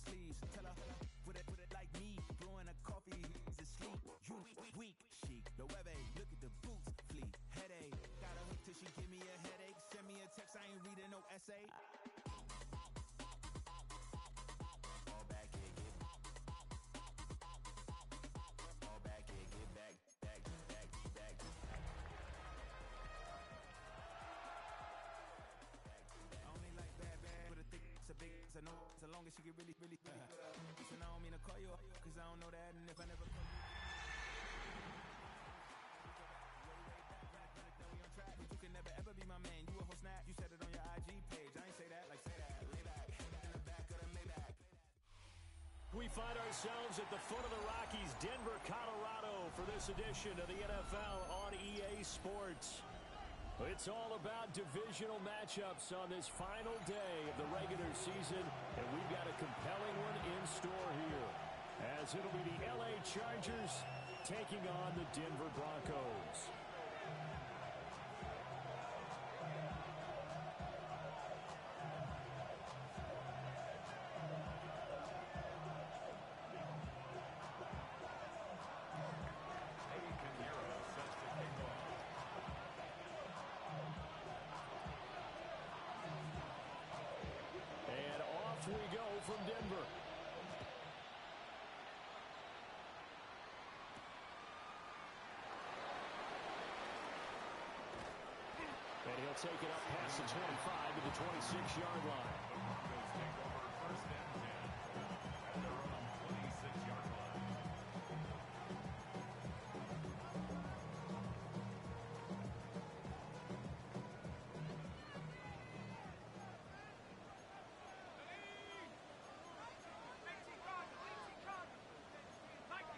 sleeves. Tell her, put it like me. Brewing a coffee, he's asleep. You weak, chic. The web look at the boots, fleet. Headache, got a hook till she give me a headache. Send me a text, I ain't reading no essay. All back here, get all back here, get back. It's a big, it's a no, so long as she get really Listen, I don't mean to call you up, cause I don't know that, and if I never call you, you can never ever be my man. You a whole snap, you said it on your IG page. I ain't say that, like say that, lay back, in the back of the Maybach. We find ourselves at the foot of the Rockies, Denver, Colorado, for this edition of the NFL on EA Sports. It's all about divisional matchups on this final day of the regular season, and we've got a compelling one in store here, as it'll be the LA Chargers taking on the Denver Broncos. We go from Denver. And he'll take it up past the 25 to the 26-yard line. The Broncos take over first and 10 at their own 26-yard line.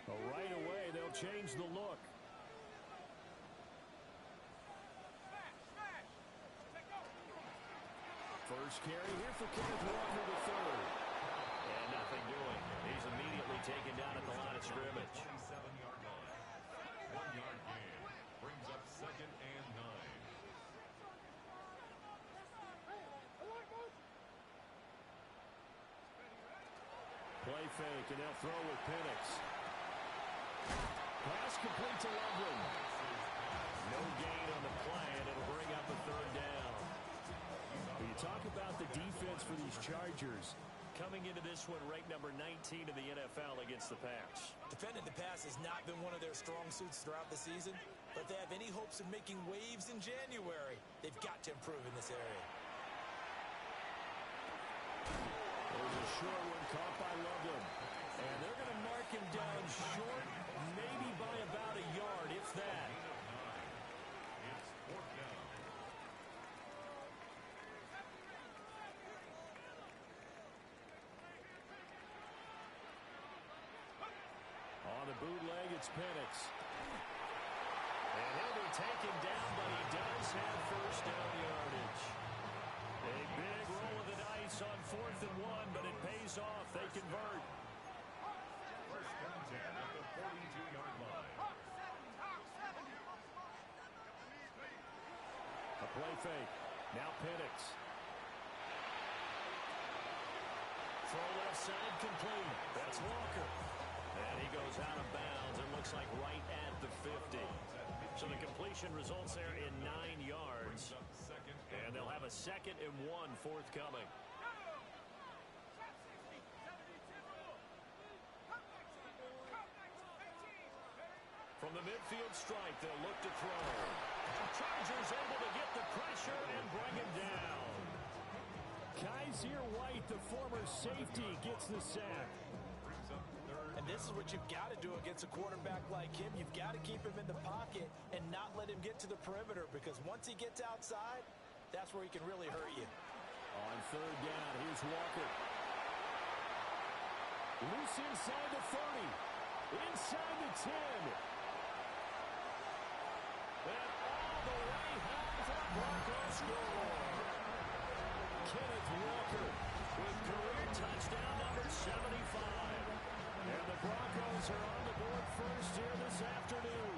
Right away, they'll change the look. First carry here for Kenneth Walker III. And nothing doing. He's immediately taken down at the line of scrimmage. 27-yard line. 1-yard gain. Brings up 2nd and 9. Play fake, and they'll throw with Penix. Pass complete to Loveland. No gain on the play, and it'll bring up a 3rd down. When you talk about the defense for these Chargers, Coming into this one, ranked number 19 in the NFL against the pass. Defending the pass has not been one of their strong suits throughout the season, but they have any hopes of making waves in January, they've got to improve in this area. There's a short one caught by Loveland. And they're going to mark him down short, maybe by about a yard, if that. It's 4th down. On the bootleg, it's Penix. And he'll be taken down, but he does have first down yardage. A big roll of the dice on 4th and 1, but it pays off. They convert. First and 10 at the 42-yard line. A play fake. Now Penix. Throw left side complete. That's Walker. And he goes out of bounds. It looks like right at the 50. So the completion results there in 9 yards. And they'll have a 2nd and 1 forthcoming. From the midfield stripe, they'll look to throw. Chargers able to get the pressure and bring him down. Kaiser White, the former safety, gets the sack. And this is what you've got to do against a quarterback like him. You've got to keep him in the pocket and not let him get to the perimeter, because once he gets outside, that's where he can really hurt you. On 3rd down, here's Walker. Loose inside the 30. Inside the 10. And all the way home for the Broncos score. Kenneth Walker with career touchdown number 75. And the Broncos are on the board first here this afternoon.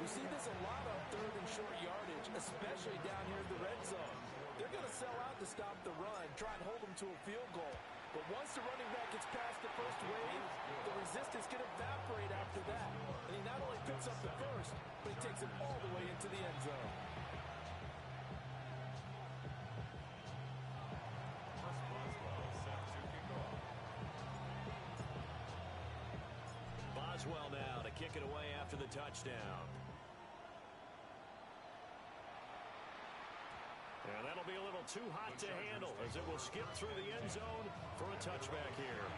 We see this a lot on 3rd and short yardage, especially down here in the red zone. They're going to sell out to stop the run, try and hold them to a field goal. But once the running back gets past the first wave, the resistance can evaporate after that. And he not only picks up the first, but he takes it all the way into the end zone. Boswell now to kick it away after the touchdown. And that'll be a little too hot to handle as it will skip through the end zone for a touchback here.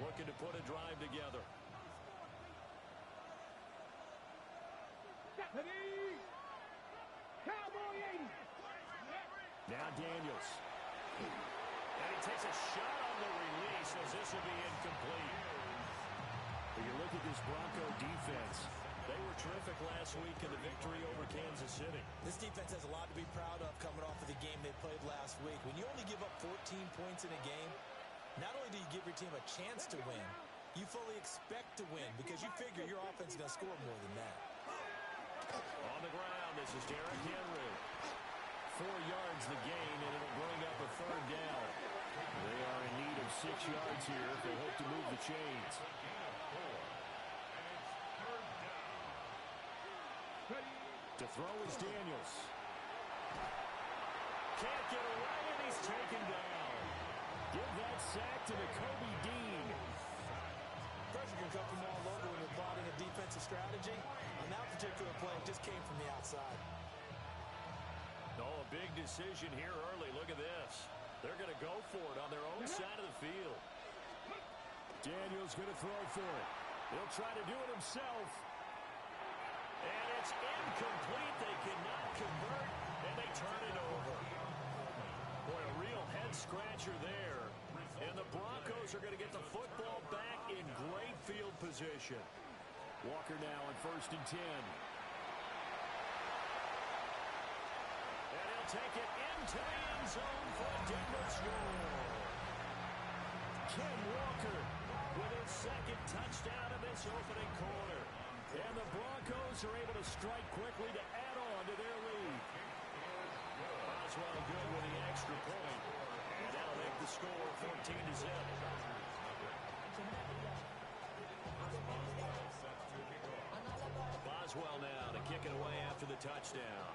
Looking to put a drive together. Now Daniels. And he takes a shot on the release as this will be incomplete. But you look at this Bronco defense. They were terrific last week in the victory over Kansas City. This defense has a lot to be proud of coming off of the game they played last week. When you only give up 14 points in a game, not only do you give your team a chance to win, you fully expect to win because you figure your offense is going to score more than that. On the ground, this is Derrick Henry. 4 yards the gain, and it'll bring up a third down. They are in need of 6 yards here if they hope to move the chains. To throw is Daniels. Can't get away, and he's taken down. Give that sack to Kobe Dean. Pressure can come from all over when you're plotting a defensive strategy. On that particular play, it just came from the outside. Oh, a big decision here early. Look at this. They're going to go for it on their own side of the field. Daniels going to throw for it. He'll try to do it himself. And it's incomplete. They cannot convert, and they turn it over. Boy, a real head-scratcher there. And the Broncos are going to get the football back in great field position. Walker now on 1st and 10. And he'll take it into the end zone for a Denver score. Ken Walker with his second touchdown in this opening quarter. And the Broncos are able to strike quickly to add on to their lead. Boswell good with the extra point. And that'll make the score 14-0. Boswell now to kick it away after the touchdown.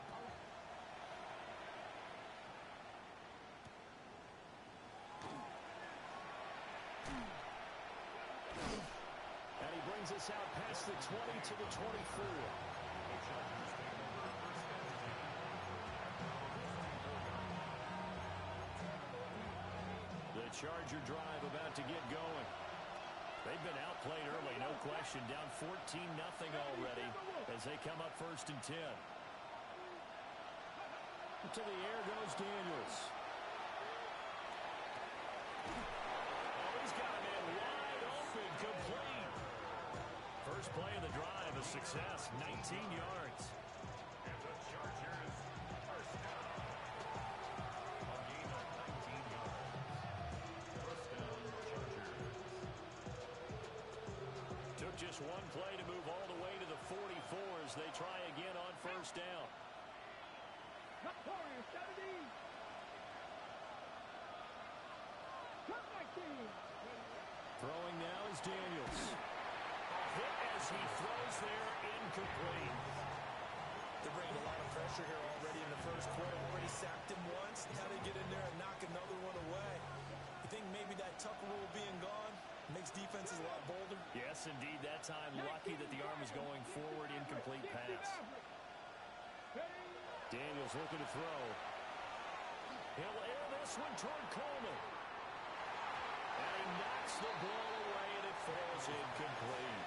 And he brings us out past the 20 to the 24. The Charger drive about to get going. They've been outplayed early, no question. Down 14-0 already as they come up 1st and 10. To the air goes Daniels. Oh, he's got a man wide open, complete. First play of the drive, a success, 19 yards. And the Chargers first down. A gain of 19 yards. First down, Chargers. Took just one play to move all the way to the 44 as they try again on 1st down. Throwing now is Daniels. A hit as he throws there, incomplete. They're bringing a lot of pressure here already in the first quarter. Already sacked him once. Now they get in there and knock another one away. You think maybe that Tucker rule being gone makes defenses a lot bolder? Yes, indeed. That time, lucky that the arm is going forward, incomplete pass. Daniels looking to throw. He'll air this one toward Coleman. And he knocks the ball away, and it falls incomplete.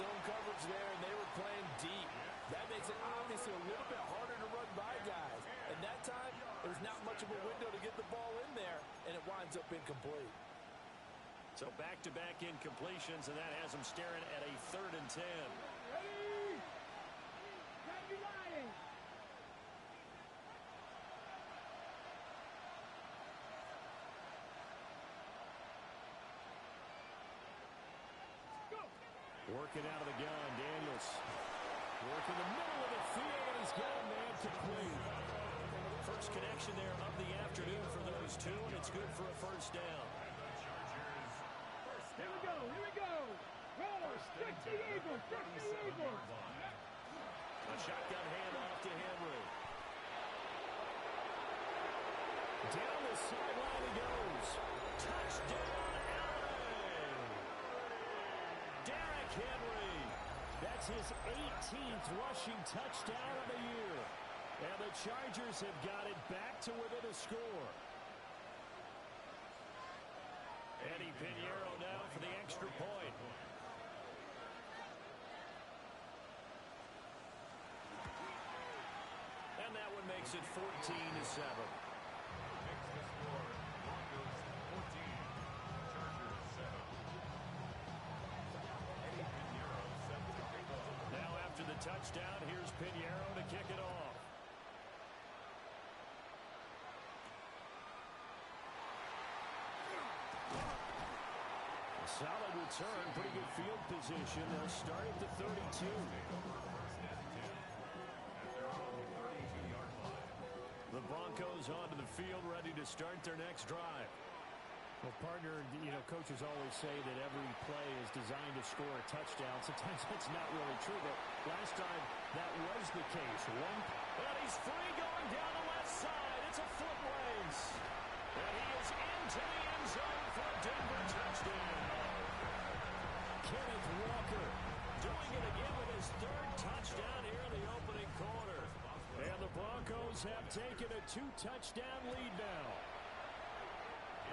Zone coverage there, and they were playing deep. That makes it obviously a little bit harder to run by guys. And that time, there's not much of a window to get the ball in there, and it winds up incomplete. So back-to-back incompletions, and that has them staring at a 3rd and 10. Working out of the gun, Daniels. Working the middle of the field, and he's got a man complete. First connection there of the afternoon for those two, and it's good for a first down. Here we go, here we go. Roll, stick the Eagles, stick the Eagles. A shotgun handoff to Henry. Down the sideline he goes. Touchdown, LA! Derrick Henry. That's his 18th rushing touchdown of the year. And the Chargers have got it back to within a score. Eddie Pinheiro now for the extra point. And that one makes it 14-7. Now after the touchdown, here's Pinheiro to kick it off. Solid return, pretty good field position. They'll start at the 32. The Broncos onto the field, ready to start their next drive. Well, partner, coaches always say that every play is designed to score a touchdown. Sometimes that's not really true, but last time that was the case. And he's free going down the left side. It's a foot race. And he is into the end zone for a Denver touchdown. Kenneth Walker doing it again with his third touchdown here in the opening quarter. And the Broncos have taken a 2-touchdown lead now.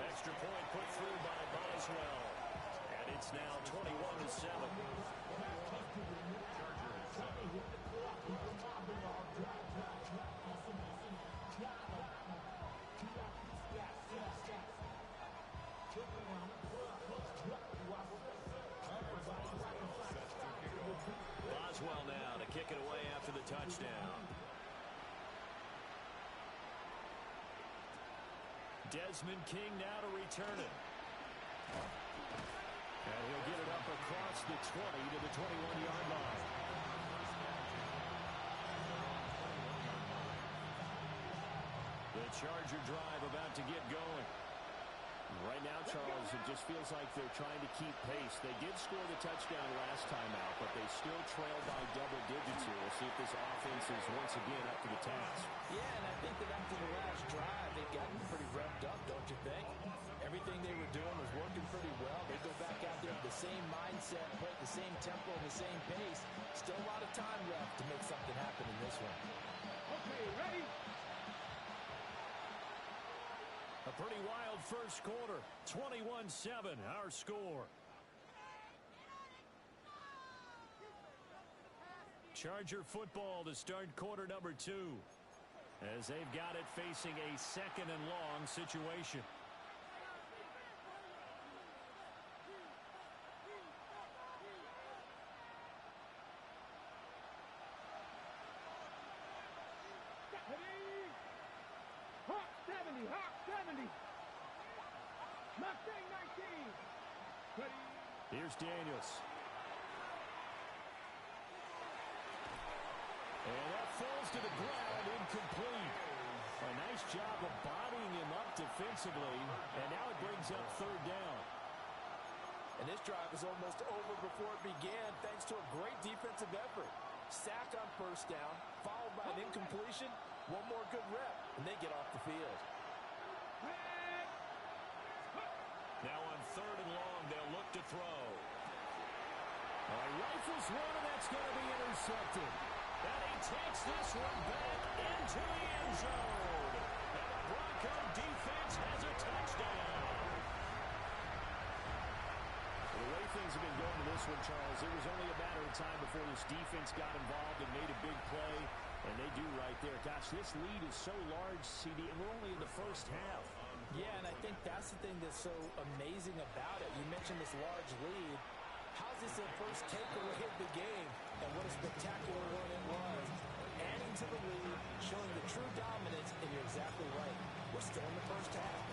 Extra point put through by Boswell. And it's now 21-7. Boswell now to kick it away after the touchdown. Desmond King now to return it. And he'll get it up across the 20 to the 21-yard line. The Charger drive about to get going. Right now, Charles, it just feels like they're trying to keep pace. They did score the touchdown last time out, but they still trail by double digits here. We'll see if this offense is once again up to the task. Yeah, and I think that after the last drive, they've gotten pretty revved up, don't you think? Everything they were doing was working pretty well. They go back out there with the same mindset, play at the same tempo and the same pace. Still a lot of time left to make something happen in this one. Okay, ready? A pretty wild first quarter. 21-7, our score. Charger football to start quarter number 2. As they've got it facing a second and long situation. Hawk 70, Hawk 70. Mustang 19. Ready? Here's Daniels. And that falls to the ground, incomplete. A nice job of bodying him up defensively, and now it brings up third down. And this drive was almost over before it began thanks to a great defensive effort. Sack on first down, followed by an incompletion. One more good rep, and they get off the field. Now on third and long, they'll look to throw. Rifles one, and that's going to be intercepted. And he takes this one back into the end zone. And the Bronco defense has a touchdown. The way things have been going to this one, Charles, it was only a matter of time before this defense got involved and made a big play. And they do right there. Gosh, this lead is so large, CD, and we're only in the first half. Yeah, and I think that's the thing that's so amazing about it. You mentioned this large lead. How's this their first takeaway of the game? And what a spectacular one it was. Adding to the lead, showing the true dominance, and you're exactly right. We're still in the first half.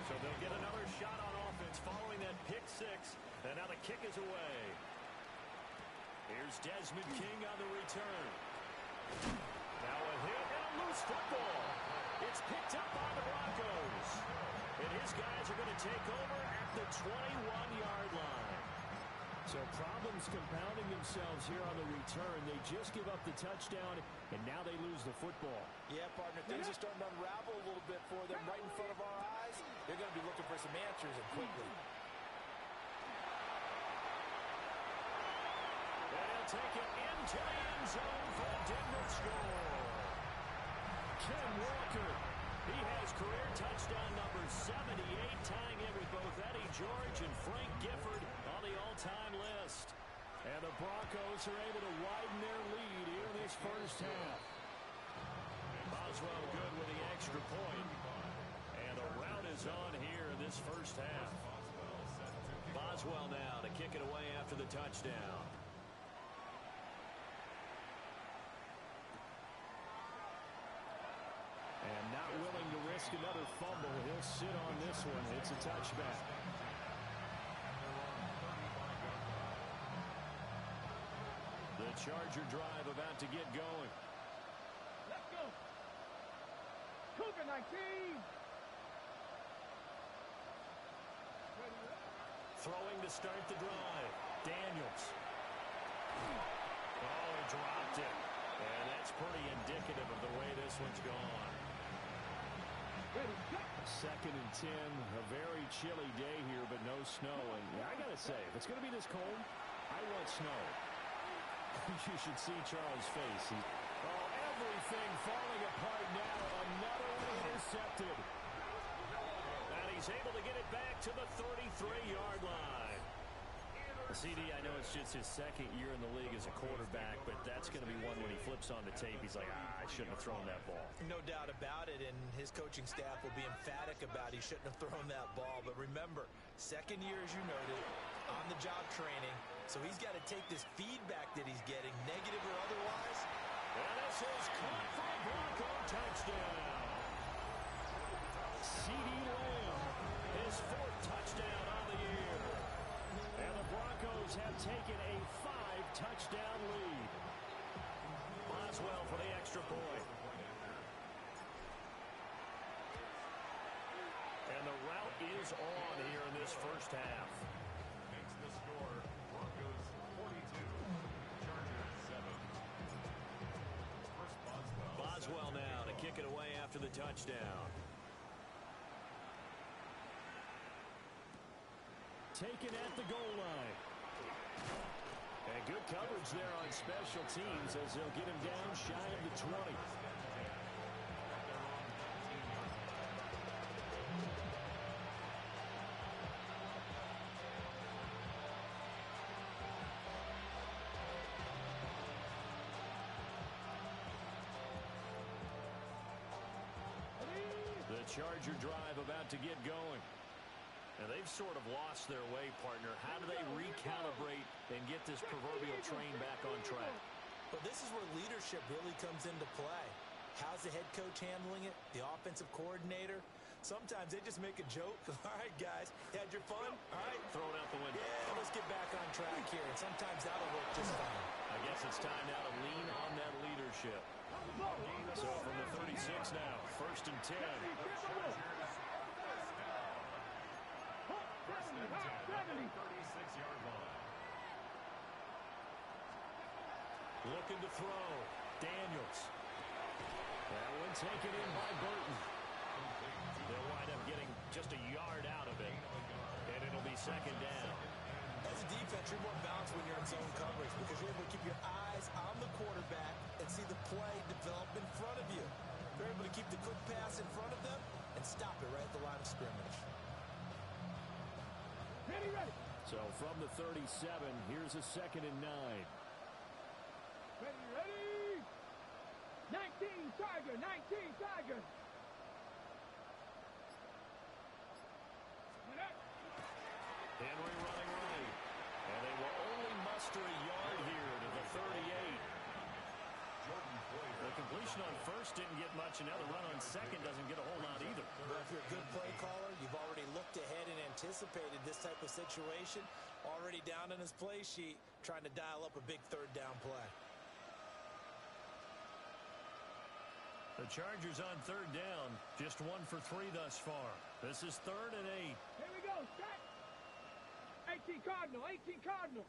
So they'll get another shot on offense following that pick six. And now the kick is away. Here's Desmond King on the return. Now a hit and a loose football. It's picked up by the Broncos. And his guys are going to take over at the 21-yard line. So problems compounding themselves here on the return. They just give up the touchdown, and now they lose the football. Yeah, partner, things are starting to unravel a little bit for them right in front of our eyes. They're going to be looking for some answers and quickly. And he'll take it into the end zone for a Denver score. Ken Walker, he has career touchdown number 78, tying it with both Eddie George and Frank Gifford on the all-time list. And the Broncos are able to widen their lead here in this first half. Boswell good with the extra point. And the rout is on here in this first half. Boswell now to kick it away after the touchdown. And not willing to risk another fumble. He'll sit on this one. It's a touchback. The Charger drive about to get going. Let's go. Cougar 19. Throwing to start the drive. Daniels. Oh, he dropped it. And that's pretty indicative of the way this one's gone. Second and 10, a very chilly day here, but no snow. And I got to say, if it's going to be this cold, I want snow. You should see Charles' face. Everything falling apart now. Another one intercepted. And he's able to get it back to the 33-yard line. CD, I know it's just his second year in the league as a quarterback, but that's going to be one when he flips on the tape. He's like, I shouldn't have thrown that ball. No doubt about it, and his coaching staff will be emphatic about he shouldn't have thrown that ball. But remember, second year, as you noted, on-the-job training, so he's got to take this feedback that he's getting, negative or otherwise. And this is caught for a Bronco touchdown. CD Lamb, his fourth touchdown on the year. And the Broncos have taken a 5-touchdown lead. Boswell for the extra point. And the rout is on here in this first half. Makes the score Broncos 42, Chargers 7. First Boswell. Boswell now to kick it away after the touchdown. Taken at the goal line. And good coverage there on special teams as they'll get him down shy of the 20. The Charger drive about to get going. And they've sort of lost their way, partner. How do they recalibrate and get this proverbial train back on track? Well, this is where leadership really comes into play. How's the head coach handling it? The offensive coordinator? Sometimes they just make a joke. All right, guys, you had your fun? All right. Throw it out the window. Yeah, let's get back on track here. And sometimes that'll work just fine. I guess it's time now to lean on that leadership. So from the 36 now, first and 10. First and 10 at the 36-yard line. Looking to throw. Daniels. That one taken in by Burton. They'll wind up getting just a yard out of it. And it'll be second down. As a defense, you're more balanced when you're in zone coverage because you're able to keep your eyes on the quarterback and see the play develop in front of you. You're able to keep the quick pass in front of them and stop it right at the line of scrimmage. Ready. So from the 37, here's a second and 9. Ready. 19 Tiger. Henry running right. And they will only muster a yard here to the 38. The completion conversion on first didn't get much, and now the run on second doesn't get a whole lot either. Well, if you're a good play caller, you've already looked ahead and anticipated this type of situation. Already down on his play sheet, trying to dial up a big third down play. The Chargers on third down, just 1 for 3 thus far. This is 3rd and 8. Here we go. Set. 18 Cardinal. 18 Cardinal.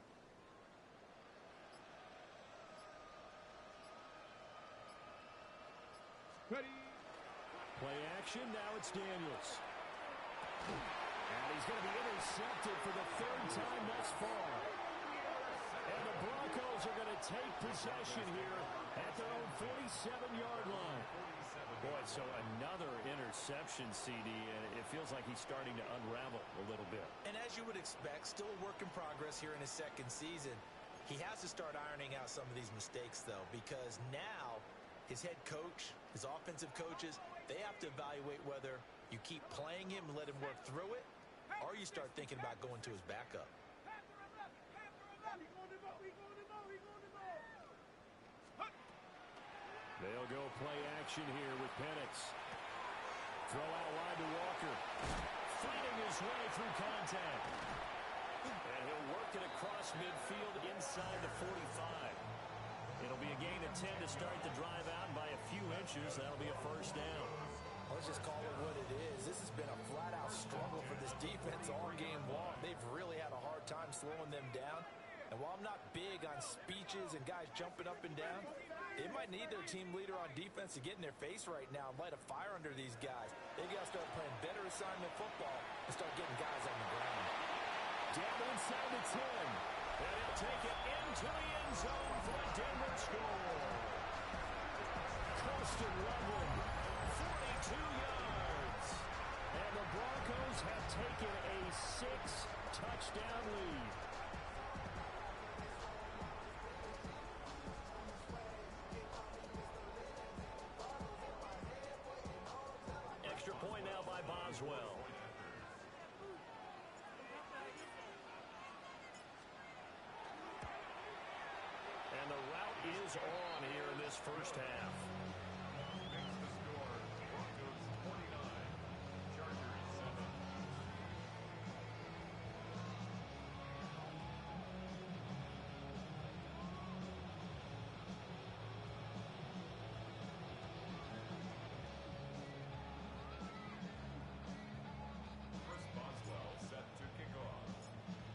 Ready. Play action. Now it's Daniels. And he's going to be intercepted for the 3rd time thus far. And the Broncos are going to take possession here at their own 47-yard line. Boy, so another interception, CD, and it feels like he's starting to unravel a little bit. And as you would expect, still a work in progress here in his second season. He has to start ironing out some of these mistakes, though, because now his head coach, his offensive coaches, they have to evaluate whether you keep playing him and let him work through it, or you start thinking about going to his backup. They'll go play action here with Penix. Throw out wide to Walker. Fighting his way through contact. And he'll work it across midfield inside the 45. It'll be a gain of 10 to start the drive out. By a few inches, that'll be a first down. Let's just call it what it is. This has been a flat-out struggle for this defense all game long. They've really had a hard time slowing them down. And while I'm not big on speeches and guys jumping up and down, they might need their team leader on defense to get in their face right now and light a fire under these guys. They got to start playing better assignment football and start getting guys on the ground. Down inside the 10. And he'll take it into the end zone for a Denver score. Colston Loveland, 42 yards. And the Broncos have taken a 6-touchdown lead. Extra point now by Boswell. And the route is on here in this first half. Makes the score Broncos 29, Chargers 7. Chris Boswell set to kick off.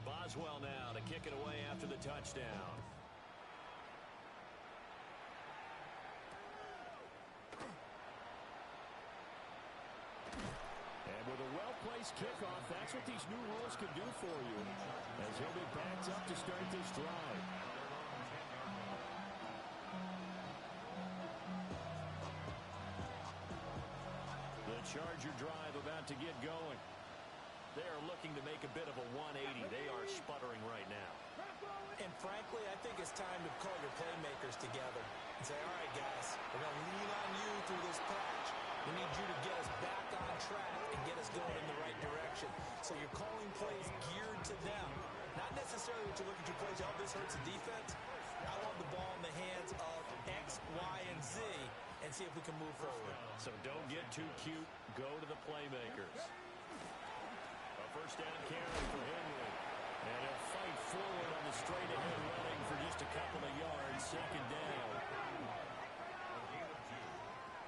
Boswell now to kick it away after the touchdown. And with a well-placed kickoff, that's what these new rules can do for you, as he'll be backed up to start this drive. The Charger drive about to get going. They are looking to make a bit of a 180. They are sputtering right now. And frankly, I think it's time to call your playmakers together and say, all right, guys, we're going to lean on you through this patch. We need you to get us back on track and get us going in the right direction. So you're calling plays geared to them. Not necessarily what you look at your plays, oh, this hurts the defense. I want the ball in the hands of X, Y, and Z and see if we can move forward. So don't get too cute. Go to the playmakers. A first down carry for Henry. And he'll fight forward on the straight-ahead running for just a couple of yards. Second down. A gain of 2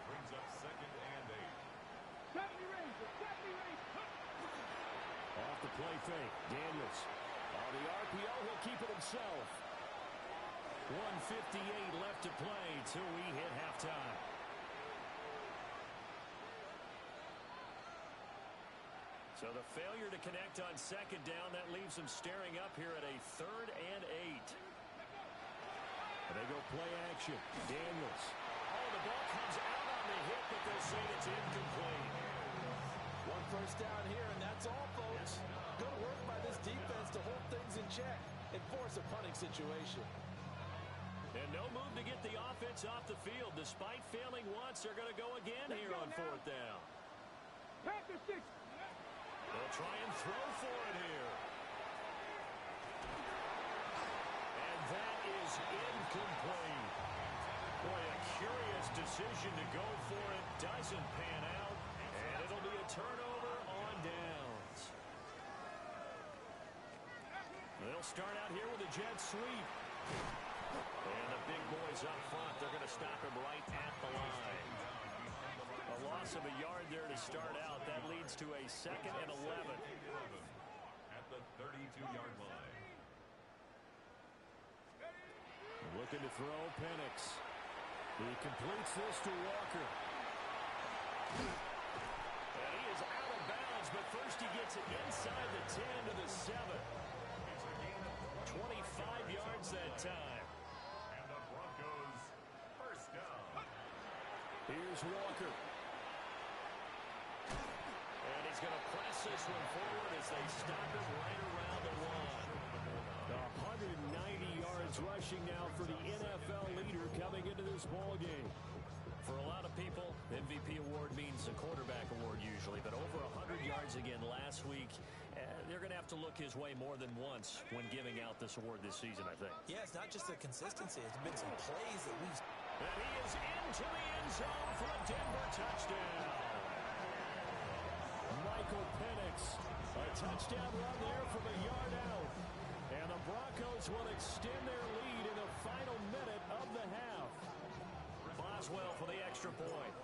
brings up 2nd and 8. 70 Razor. 70 Razor. Off the play fake. Daniels. On the RPO, he'll keep it himself. 1:58 left to play till we hit halftime. So the failure to connect on second down, that leaves them staring up here at a 3rd and 8. And they go play action. Daniels. Oh, the ball comes out on the hit, but they'll say it's incomplete. One first down here, and that's all, folks. Good work by this defense to hold things in check and force a punting situation. And no move to get the offense off the field. Despite failing once, they're going to go again here on 4th down. Panther 6. They'll try and throw for it here. And that is incomplete. Boy, a curious decision to go for it. Doesn't pan out. And it'll be a turnover on downs. They'll start out here with a jet sweep. And the big boys up front, they're going to stop him right at the line. A loss of a yard there to start out. That leads to a 2nd and 11. At the 32-yard line. Looking to throw, Penix. He completes this to Walker. And he is out of bounds, but first he gets it inside the 10 to the 7. 25 yards that time. And the Broncos first down. Here's Walker. And he's going to press this one forward as they stop him right around the 1. 190 yards rushing now for the NFL leader coming into this ball game. For a lot of people, MVP award means a quarterback award usually, but over 100 yards again last week. They're going to have to look his way more than once when giving out this award this season, I think. Yeah, it's not just the consistency. It's been some plays that we've... And he is into the end zone for a Denver touchdown. Michael Penix, a touchdown run there from a yard out. And the Broncos will extend their lead in the final minute of the half. Boswell for the extra point.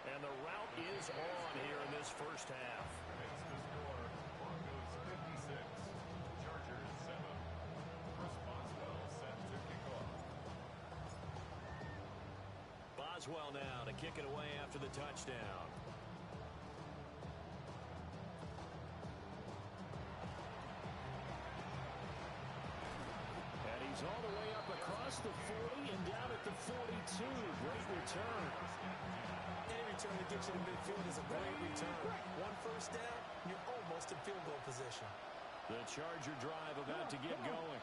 And the route is on here in this first half. Makes the score Broncos 56, Chargers 7. Chris Boswell set to kick off. Boswell now to kick it away after the touchdown. And he's all the way up across the 40 and down at the 42. Great return. Any return that gets you to midfield is a great return. One first down, you're almost in field goal position. The Charger drive about to get going.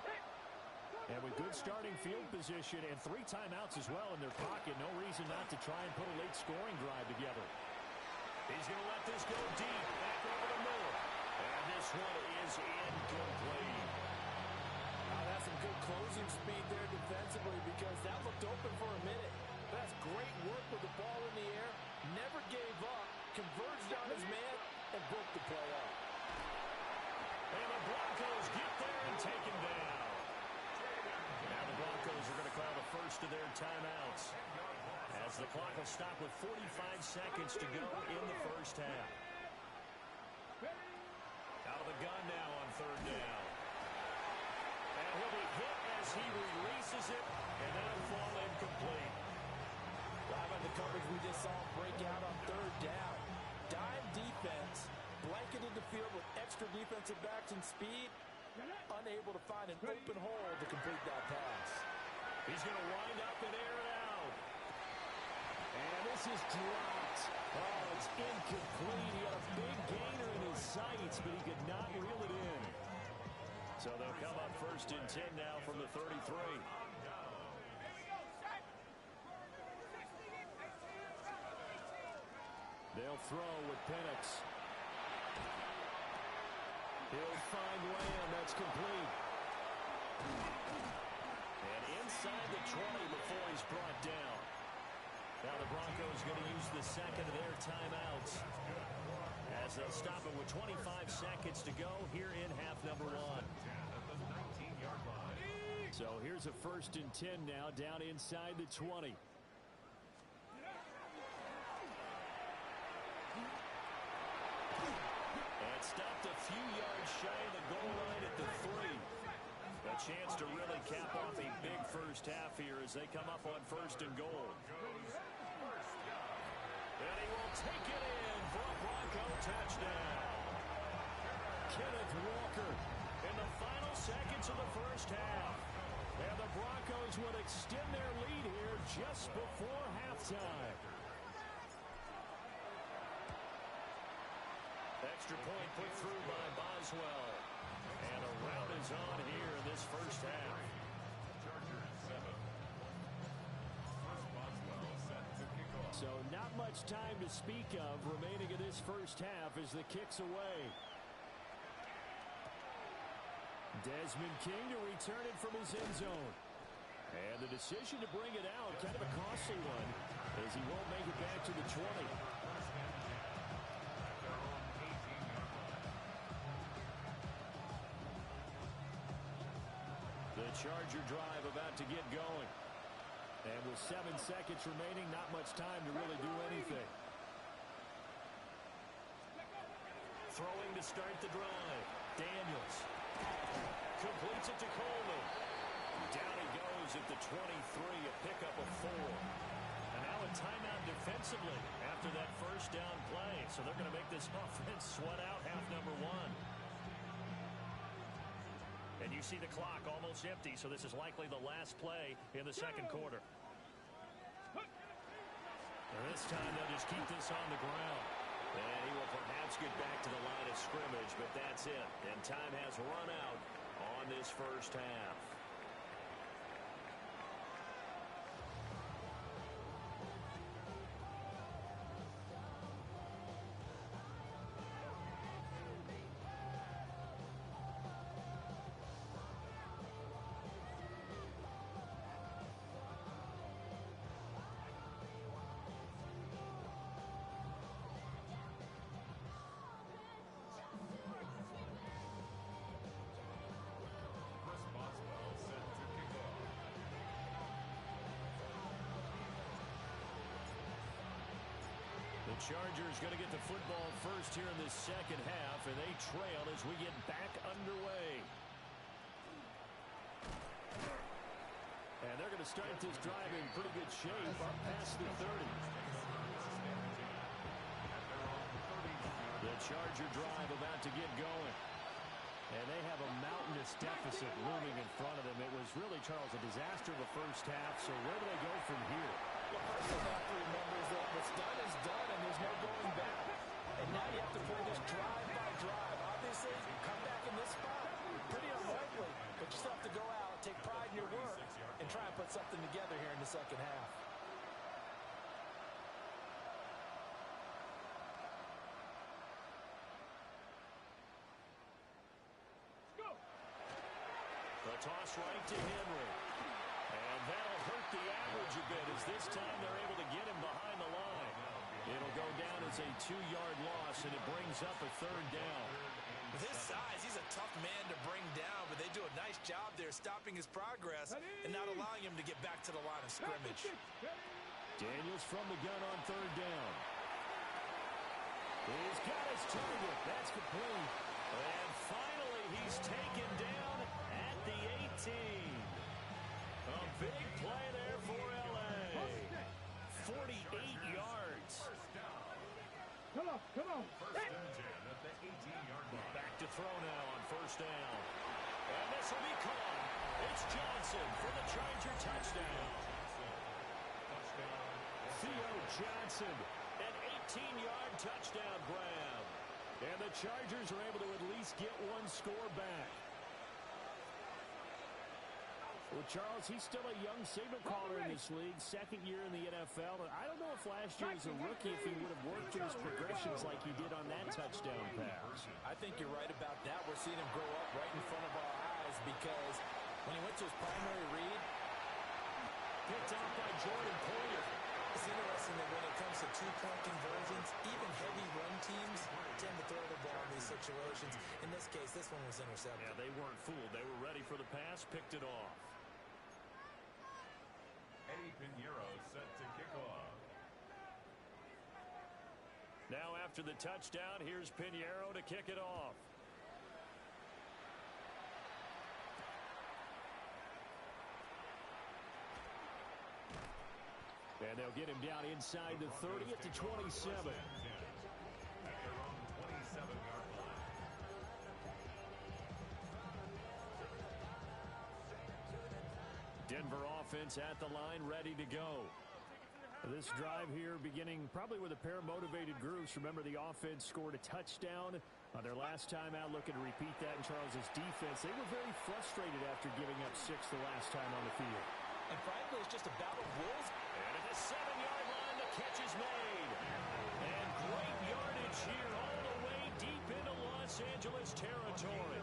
And with good starting field position and 3 timeouts as well in their pocket, no reason not to try and put a late scoring drive together. He's going to let this go deep. Back over the middle. And this one is incomplete. That's some good closing speed there defensively because that looked open for a minute. That's great work with the ball in the air. Never gave up. Converged on his man and broke the play up. And the Broncos get there and take him down. Now the Broncos are going to call the first of their timeouts as the clock will stop with 45 seconds to go in the first half. Out of the gun now on 3rd down. And he'll be hit as he releases it, and that'll fall incomplete. Live on the coverage, we just saw him break out on 3rd down. Dime defense, blanketed the field with extra defensive backs and speed, unable to find an open hole to complete that pass. He's going to wind up and air it out. And this is dropped. Oh, it's incomplete. He had a big gainer in his sights, but he could not reel it in. So they'll come up 1st and 10 now from the 33. They'll throw with Penix. He'll find Lamb. That's complete. And inside the 20 before he's brought down. Now the Broncos going to use the 2nd of their timeouts as they'll stop it with 25 seconds to go here in half number 1. So here's a 1st and 10 now down inside the 20. And stopped a few yards shy of the goal line at the 3. A chance to really cap off a big first half here as they come up on 1st and goal. And he will take it in for a Bronco touchdown. Kenneth Walker in the final seconds of the first half. And the Broncos would extend their lead here just before halftime. Extra point put through by Boswell. And a rout is on here in this first half. So not much time to speak of remaining in this first half as the kick's away. Desmond King to return it from his end zone. And the decision to bring it out, kind of a costly one, as he won't make it back to the 20. The Charger drive about to get going. And with 7 seconds remaining, not much time to really do anything. Throwing to start the drive. Daniels completes it to Coleman. Down he goes at the 23, a pickup of 4. And now a timeout defensively after that first down play. So they're going to make this offense sweat out half number 1. And you see the clock almost empty, so this is likely the last play in the second quarter. And this time they'll just keep this on the ground. And he will perhaps get back to the line of scrimmage, but that's it. And time has run out on this first half. The Chargers going to get the football first here in this second half, and they trail as we get back underway. And they're going to start this drive in pretty good shape up past the 30. The Charger drive about to get going. And they have a mountainous deficit looming in front of them. It was really, Charles, a disaster of the first half, so where do they go from here? Well, first you have to remember is that what's done is done, and there's no going back. And now you have to play this drive by drive. Obviously, come back in this spot, pretty unlikely, but you still have to go out, take pride in your work, and try and put something together here in the second half. A toss right to Henry. And that'll hurt the average a bit as this time they're able to get him behind the line. It'll go down as a 2-yard loss, and it brings up a 3rd down. With his size, he's a tough man to bring down, but they do a nice job there stopping his progress and not allowing him to get back to the line of scrimmage. Daniels from the gun on 3rd down. He's got his target. That's complete. And finally, he's taken down at the 18. A big play there for L.A. 48 yards. Come on. First and 10 at the 18-yard line. Back to throw now on 1st down. And this will be caught. It's Johnson for the Charger touchdown. Theo Johnson, an 18-yard touchdown grab. And the Chargers are able to at least get one score back. Well, Charles, he's still a young signal caller in this league, 2nd year in the NFL. And I don't know if last year as a rookie, if he would have worked through his progressions like he did on that touchdown pass. I think you're right about that. We're seeing him grow up right in front of our eyes because when he went to his primary read, Picked off by Jordan Poyer. It's interesting that when it comes to 2-point conversions, even heavy run teams tend to throw the ball in these situations. In this case, this one was intercepted. Yeah, they weren't fooled. They were ready for the pass, picked it off. Eddie Pinheiro set to kick off. Now after the touchdown, here's Pinheiro to kick it off. And they'll get him down inside the 30 at the 27. At their own 27-yard line. Denver offense at the line, ready to go. This drive here beginning probably with a pair of motivated groups. Remember, the offense scored a touchdown on their last time out. Looking to repeat that in Charles's defense. They were very frustrated after giving up 6 the last time on the field. and frankly, it's just a battle of wills. And at the 7-yard line, the catch is made. And great yardage here all the way deep into Los Angeles territory.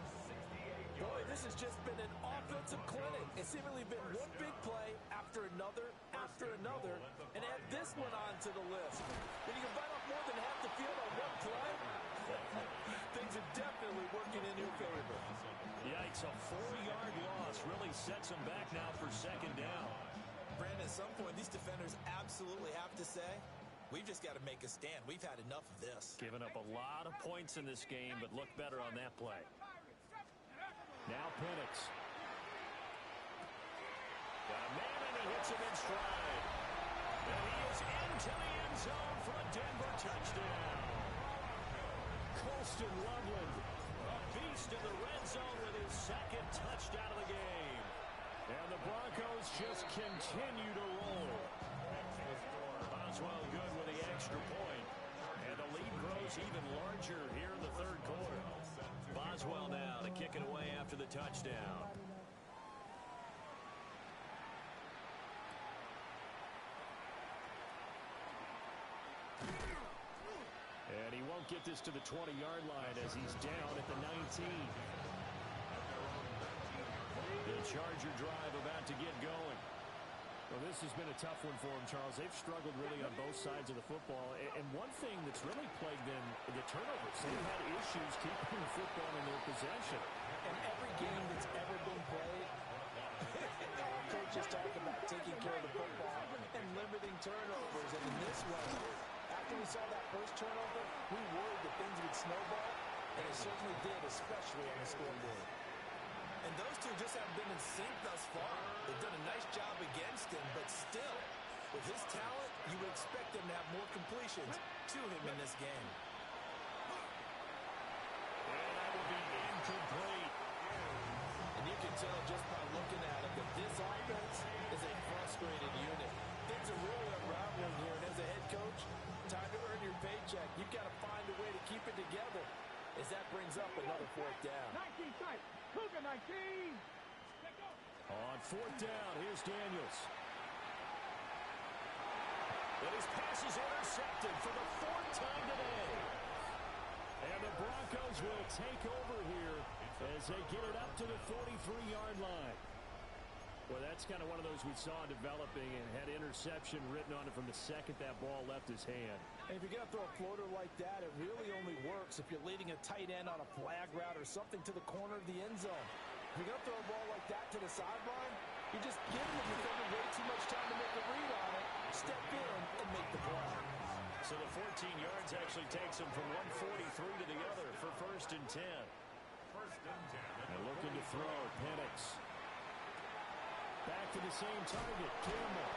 Boy, this has just been an offensive clinic. It's seemingly been one big play after another, and add this one onto the list. When you can bite off more than half the field on one play, things are definitely working in your favor. Yikes, a 4-yard loss really sets them back now for second down. Brandon, at some point, these defenders absolutely have to say, we've just got to make a stand. We've had enough of this. Giving up a lot of points in this game, but look better on that play. Now Penix. Got a man, and he hits him in stride. And he is into the end zone for a Denver touchdown. Colston Loveland, a beast in the red zone with his second touchdown of the game. And the Broncos just continue to roll. Boswell good with the extra point. And the lead grows even larger here in the third quarter. Boswell now to kick it away after the touchdown. And he won't get this to the 20-yard line as he's down at the 19. The Charger drive about to get going. Well, this has been a tough one for them, Charles. They've struggled really on both sides of the football. And one thing that's really plagued them, the turnovers. They've had issues keeping the football in their possession. And every game that's ever been played, coaches talk about taking care of the football and limiting turnovers. And in this one, after we saw that first turnover, we worried that things would snowball, and it certainly did, especially on the scoreboard. And those two just haven't been in sync thus far. They've done a nice job against him, but still, with his talent, you would expect them to have more completions to him in this game. And that will be incomplete. And you can tell just by looking at him that this offense is a frustrated unit. Things are really unraveling here, and as a head coach, time to earn your paycheck. You've got to find a way to keep it together as that brings up another fourth down. 19 tight. Cougar 19. On fourth down, here's Daniels. And his pass is intercepted for the fourth time today. And the Broncos will take over here as they get it up to the 43-yard line. Well, that's kind of one of those we saw developing and had interception written on it from the second that ball left his hand. And if you're going to throw a floater like that, it really only works if you're leading a tight end on a flag route or something to the corner of the end zone. If you're going to throw a ball like that to the sideline, you're just giving the defender way too much time to make a read on it, step in, and make the play. So the 14 yards actually takes him from 143 to the other for 1st and 10. And looking to throw, Penix. Back to the same target, Campbell.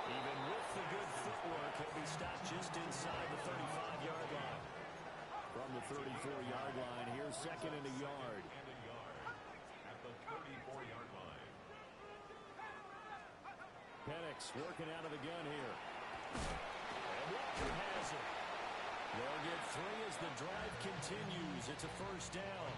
Even with the good footwork, he'll be stopped just inside the 35-yard line. From the 34-yard line, here's second and a yard. At the 34-yard line. Penix working out of the gun here. And Walker has it. They'll get 3 as the drive continues. It's a first down.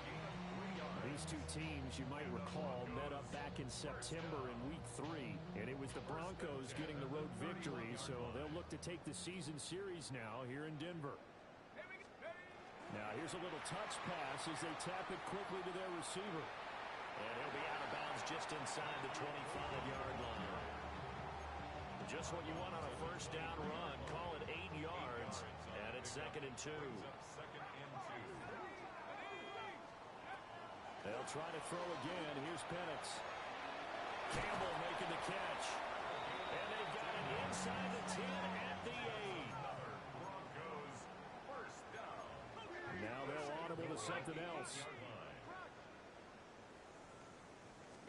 These two teams, you might recall, met up back in September in Week 3, and it was the Broncos getting the road victory, so they'll look to take the season series now here in Denver. Now here's a little touch pass as they tap it quickly to their receiver. And he'll be out of bounds just inside the 25-yard line. Just what you want on a first down run. Call it 8 yards, and it's 2nd and 2. They'll try to throw again. Here's Penix. Campbell making the catch. And they've got it inside the 10 at the 8. Now they'll audible to something else.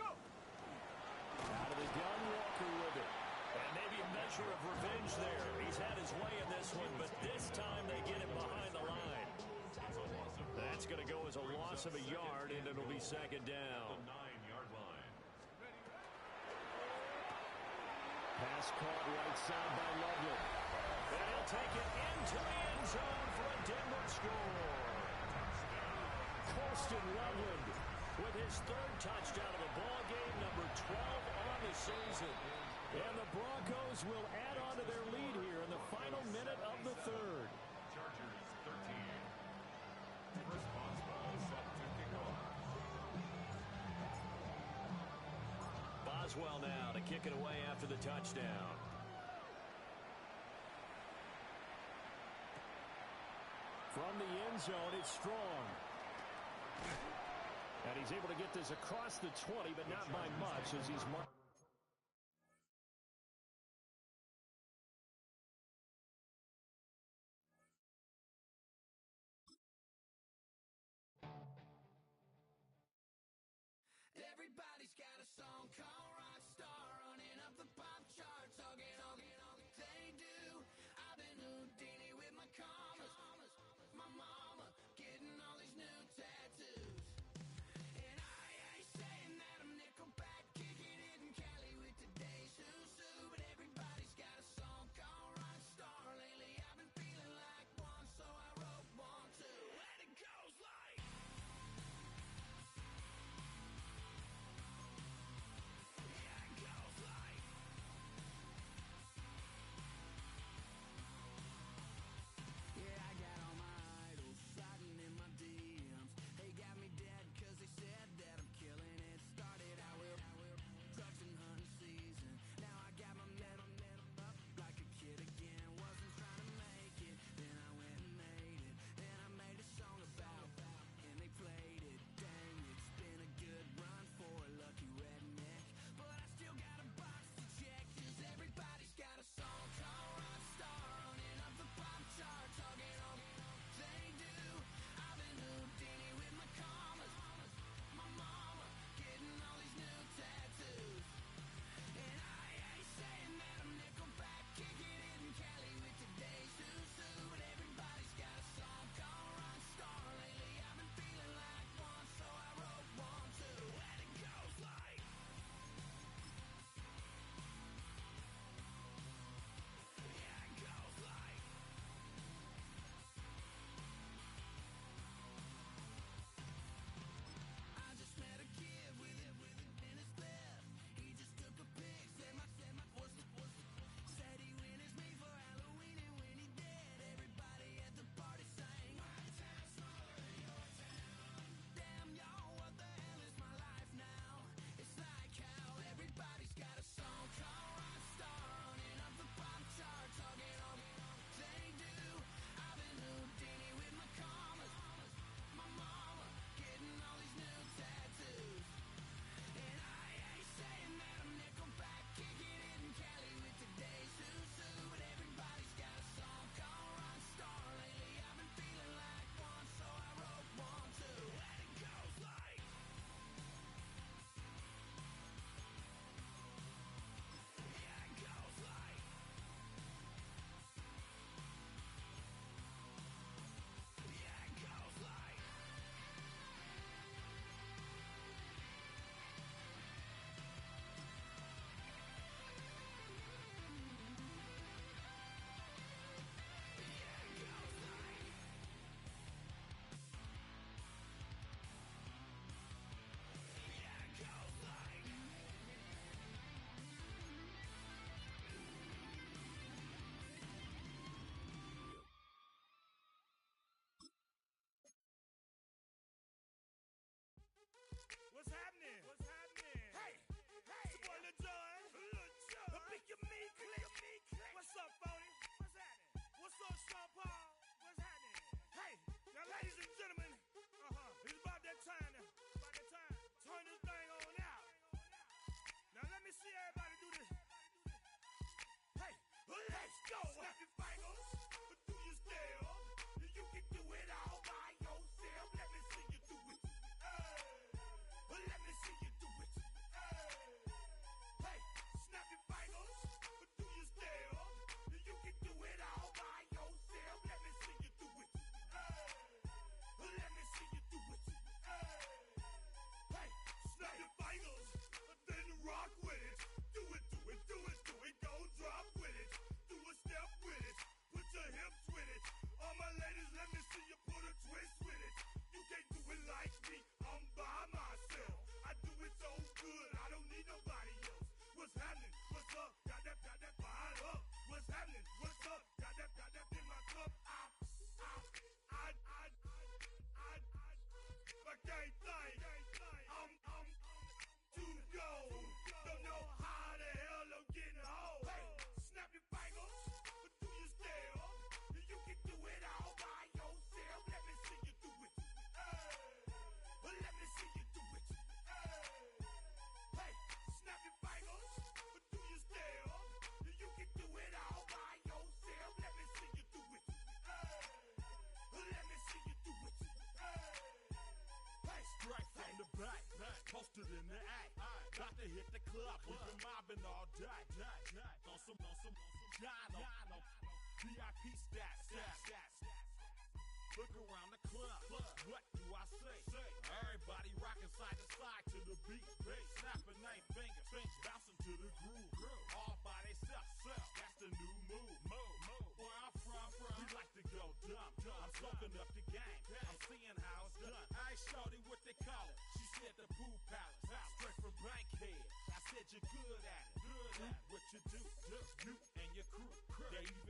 Out of the gun, Walker with it. And maybe a measure of revenge there. He's had his way in this one, but this time they get him behind the line. That's going to go as a loss of a yard, and it'll be 2nd down. The 9-yard line. Pass caught right side by Loveland. And he'll take it into the end zone for a Denver score. Colston Loveland with his 3rd touchdown of the ball game, number 12 on the season. And the Broncos will add on to their lead here in the final minute of the 3rd. Chargers 13. Chris Boswell set to kick off. Boswell now to kick it away after the touchdown. From the end zone, it's Strong. And he's able to get this across the 20, but not by much as he's marked. Everybody's got a song called Rockstar, running up the pop charts, hugging all they do. I've been Houdini with my commas, my mama getting all these new tattoos. And I ain't saying that I'm Nickelback, kicking it in Cali with today's who's who, but everybody's got a song called Rockstar. Lately I've been feeling like one, so I wrote one too, and it goes like in the act. Got to hit the club. We've been mobbing all day. On some Jono. VIP stats. Look around the club. What do I say? Everybody rocking side to side to the beat. Snapping nine fingers, bouncing to the groove. All by themselves. That's the new move. Where I'm from, we like to go dumb. I'm soaking up the game. I'm seeing how it's done. I ain't shorty what they call it. She said the pool palace. Straight from Bankhead. I said you're good at it. What you do, you and your crew. They even